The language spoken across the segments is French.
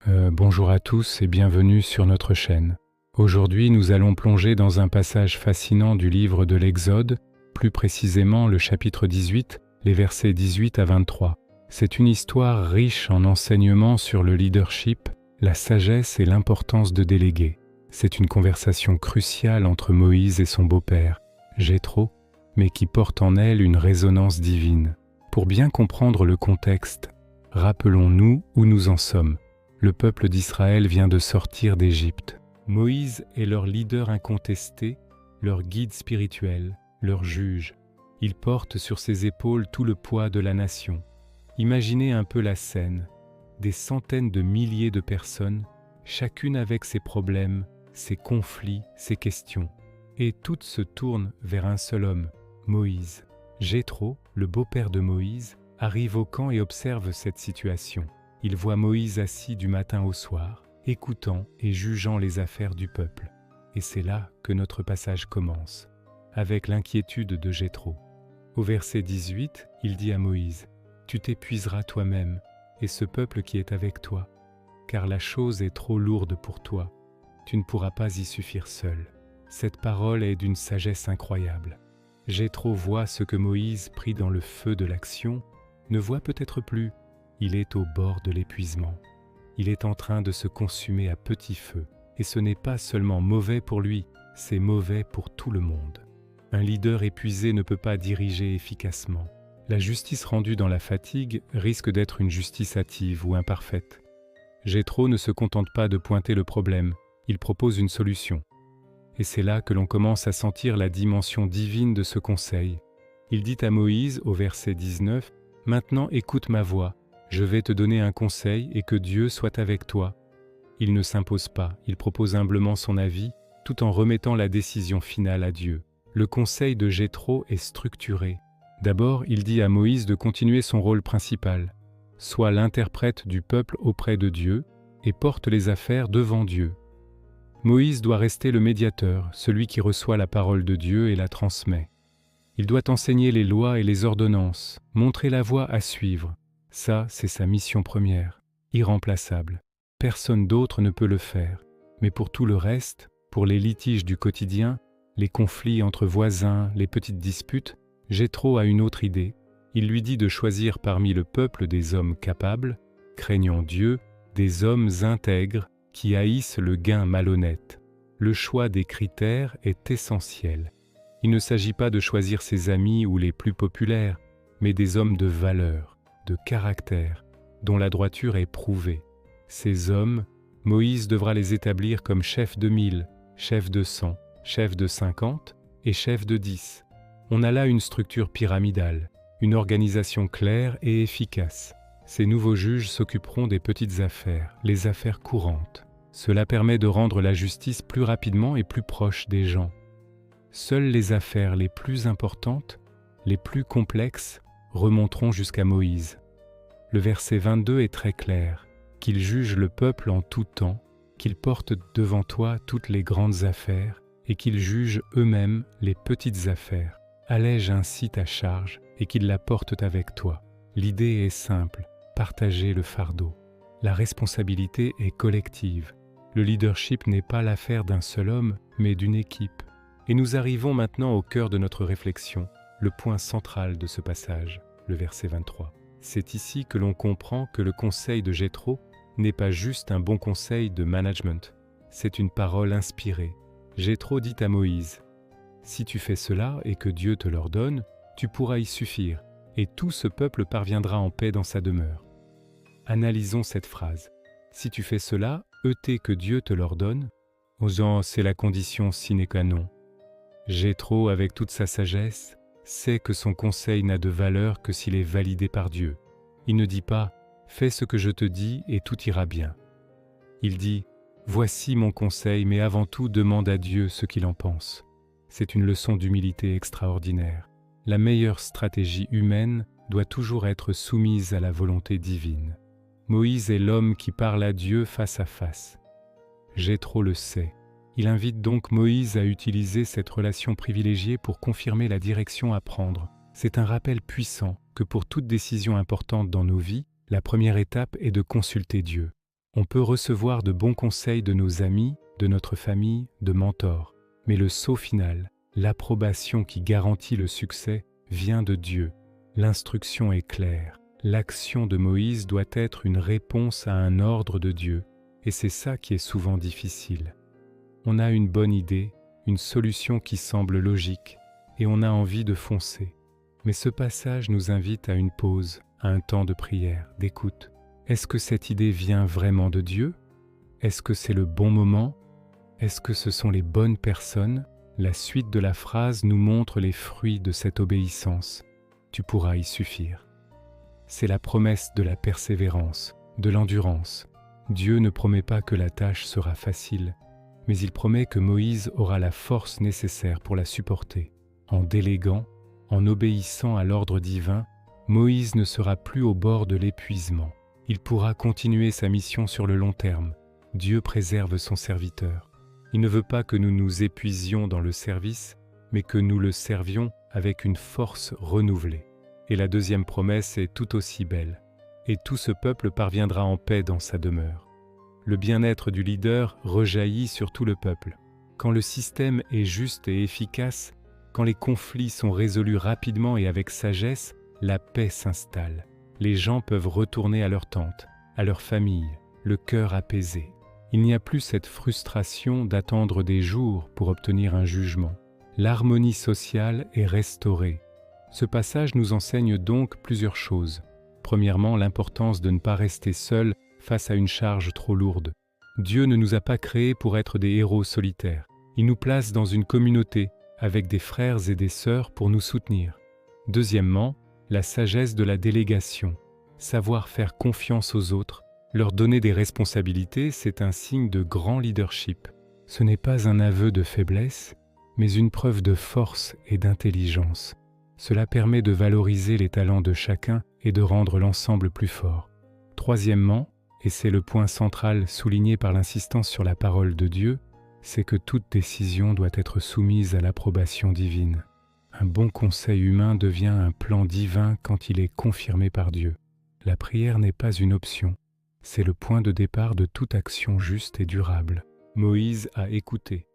Bonjour à tous et bienvenue sur notre chaîne. Aujourd'hui, nous allons plonger dans un passage fascinant du livre de l'Exode, plus précisément le chapitre 18, les versets 18 à 23. C'est une histoire riche en enseignements sur le leadership, la sagesse et l'importance de déléguer. C'est une conversation cruciale entre Moïse et son beau-père, Jéthro, mais qui porte en elle une résonance divine. Pour bien comprendre le contexte, rappelons-nous où nous en sommes. Le peuple d'Israël vient de sortir d'Égypte. Moïse est leur leader incontesté, leur guide spirituel, leur juge. Il porte sur ses épaules tout le poids de la nation. Imaginez un peu la scène. Des centaines de milliers de personnes, chacune avec ses problèmes, ses conflits, ses questions. Et toutes se tournent vers un seul homme, Moïse. Jéthro, le beau-père de Moïse, arrive au camp et observe cette situation. Il voit Moïse assis du matin au soir, écoutant et jugeant les affaires du peuple. Et c'est là que notre passage commence, avec l'inquiétude de Jéthro. Au verset 18, il dit à Moïse, « Tu t'épuiseras toi-même et ce peuple qui est avec toi, car la chose est trop lourde pour toi. Tu ne pourras pas y suffire seul. » Cette parole est d'une sagesse incroyable. Jéthro voit ce que Moïse, pris dans le feu de l'action, ne voit peut-être plus. Il est au bord de l'épuisement. Il est en train de se consumer à petit feu. Et ce n'est pas seulement mauvais pour lui, c'est mauvais pour tout le monde. Un leader épuisé ne peut pas diriger efficacement. La justice rendue dans la fatigue risque d'être une justice hâtive ou imparfaite. Jéthro ne se contente pas de pointer le problème, il propose une solution. Et c'est là que l'on commence à sentir la dimension divine de ce conseil. Il dit à Moïse, au verset 19, « Maintenant écoute ma voix. Je vais te donner un conseil et que Dieu soit avec toi. » Il ne s'impose pas, il propose humblement son avis, tout en remettant la décision finale à Dieu. Le conseil de Jéthro est structuré. D'abord, il dit à Moïse de continuer son rôle principal, soit l'interprète du peuple auprès de Dieu et porte les affaires devant Dieu. Moïse doit rester le médiateur, celui qui reçoit la parole de Dieu et la transmet. Il doit enseigner les lois et les ordonnances, montrer la voie à suivre. Ça, c'est sa mission première, irremplaçable. Personne d'autre ne peut le faire. Mais pour tout le reste, pour les litiges du quotidien, les conflits entre voisins, les petites disputes, Jéthro a une autre idée. Il lui dit de choisir parmi le peuple des hommes capables, craignant Dieu, des hommes intègres qui haïssent le gain malhonnête. Le choix des critères est essentiel. Il ne s'agit pas de choisir ses amis ou les plus populaires, mais des hommes de valeur, de caractère, dont la droiture est prouvée. Ces hommes, Moïse devra les établir comme chefs de 1000, chefs de 100, chefs de 50 et chefs de 10. On a là une structure pyramidale, une organisation claire et efficace. Ces nouveaux juges s'occuperont des petites affaires, les affaires courantes. Cela permet de rendre la justice plus rapidement et plus proche des gens. Seules les affaires les plus importantes, les plus complexes, remonteront jusqu'à Moïse. Le verset 22 est très clair, qu'il juge le peuple en tout temps, qu'il porte devant toi toutes les grandes affaires et qu'ils jugent eux-mêmes les petites affaires. Allège ainsi ta charge et qu'ils la portent avec toi. L'idée est simple, partager le fardeau. La responsabilité est collective. Le leadership n'est pas l'affaire d'un seul homme, mais d'une équipe. Et nous arrivons maintenant au cœur de notre réflexion, le point central de ce passage, le verset 23. C'est ici que l'on comprend que le conseil de Jéthro n'est pas juste un bon conseil de management, c'est une parole inspirée. Jéthro dit à Moïse, « Si tu fais cela et que Dieu te l'ordonne, tu pourras y suffire, et tout ce peuple parviendra en paix dans sa demeure. » Analysons cette phrase. « Si tu fais cela, que Dieu te l'ordonne, osant c'est la condition sine qua non. » Jéthro, avec toute sa sagesse, sait que son conseil n'a de valeur que s'il est validé par Dieu. Il ne dit pas « Fais ce que je te dis et tout ira bien ». Il dit « Voici mon conseil, mais avant tout demande à Dieu ce qu'il en pense. » C'est une leçon d'humilité extraordinaire. La meilleure stratégie humaine doit toujours être soumise à la volonté divine. Moïse est l'homme qui parle à Dieu face à face. Jéthro le sait. Il invite donc Moïse à utiliser cette relation privilégiée pour confirmer la direction à prendre. C'est un rappel puissant que pour toute décision importante dans nos vies, la première étape est de consulter Dieu. On peut recevoir de bons conseils de nos amis, de notre famille, de mentors, mais le saut final, l'approbation qui garantit le succès, vient de Dieu. L'instruction est claire. L'action de Moïse doit être une réponse à un ordre de Dieu, et c'est ça qui est souvent difficile. On a une bonne idée, une solution qui semble logique, et on a envie de foncer. Mais ce passage nous invite à une pause, à un temps de prière, d'écoute. Est-ce que cette idée vient vraiment de Dieu? Est-ce que c'est le bon moment? Est-ce que ce sont les bonnes personnes? La suite de la phrase nous montre les fruits de cette obéissance. Tu pourras y suffire. C'est la promesse de la persévérance, de l'endurance. Dieu ne promet pas que la tâche sera facile, mais il promet que Moïse aura la force nécessaire pour la supporter. En déléguant, en obéissant à l'ordre divin, Moïse ne sera plus au bord de l'épuisement. Il pourra continuer sa mission sur le long terme. Dieu préserve son serviteur. Il ne veut pas que nous nous épuisions dans le service, mais que nous le servions avec une force renouvelée. Et la deuxième promesse est tout aussi belle. Et tout ce peuple parviendra en paix dans sa demeure. Le bien-être du leader rejaillit sur tout le peuple. Quand le système est juste et efficace, quand les conflits sont résolus rapidement et avec sagesse, la paix s'installe. Les gens peuvent retourner à leur tente, à leur famille, le cœur apaisé. Il n'y a plus cette frustration d'attendre des jours pour obtenir un jugement. L'harmonie sociale est restaurée. Ce passage nous enseigne donc plusieurs choses. Premièrement, l'importance de ne pas rester seul face à une charge trop lourde. Dieu ne nous a pas créés pour être des héros solitaires. Il nous place dans une communauté, avec des frères et des sœurs pour nous soutenir. Deuxièmement, la sagesse de la délégation. Savoir faire confiance aux autres, leur donner des responsabilités, c'est un signe de grand leadership. Ce n'est pas un aveu de faiblesse, mais une preuve de force et d'intelligence. Cela permet de valoriser les talents de chacun et de rendre l'ensemble plus fort. Troisièmement, et c'est le point central souligné par l'insistance sur la parole de Dieu, c'est que toute décision doit être soumise à l'approbation divine. Un bon conseil humain devient un plan divin quand il est confirmé par Dieu. La prière n'est pas une option, c'est le point de départ de toute action juste et durable. Moïse a écouté.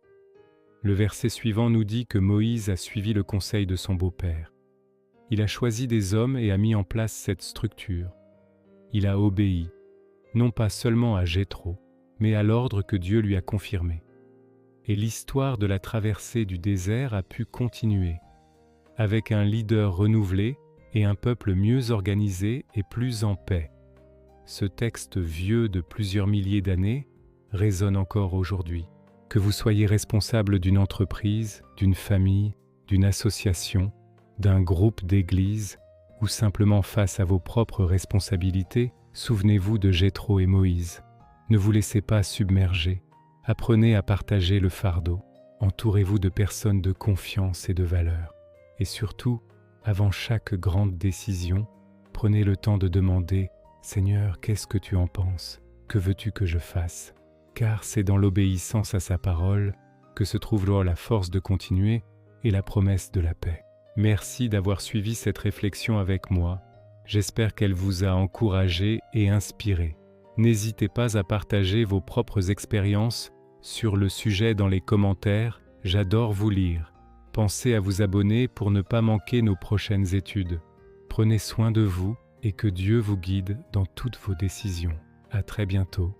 Le verset suivant nous dit que Moïse a suivi le conseil de son beau-père. Il a choisi des hommes et a mis en place cette structure. Il a obéi, non pas seulement à Jéthro, mais à l'ordre que Dieu lui a confirmé. Et l'histoire de la traversée du désert a pu continuer, avec un leader renouvelé et un peuple mieux organisé et plus en paix. Ce texte vieux de plusieurs milliers d'années résonne encore aujourd'hui. Que vous soyez responsable d'une entreprise, d'une famille, d'une association, d'un groupe d'église ou simplement face à vos propres responsabilités, souvenez-vous de Jéthro et Moïse. Ne vous laissez pas submerger. Apprenez à partager le fardeau. Entourez-vous de personnes de confiance et de valeur. Et surtout, avant chaque grande décision, prenez le temps de demander « Seigneur, qu'est-ce que tu en penses? Que veux-tu que je fasse ?» Car c'est dans l'obéissance à sa parole que se trouve la force de continuer et la promesse de la paix. Merci d'avoir suivi cette réflexion avec moi. J'espère qu'elle vous a encouragé et inspiré. N'hésitez pas à partager vos propres expériences sur le sujet dans les commentaires. J'adore vous lire. Pensez à vous abonner pour ne pas manquer nos prochaines études. Prenez soin de vous et que Dieu vous guide dans toutes vos décisions. À très bientôt.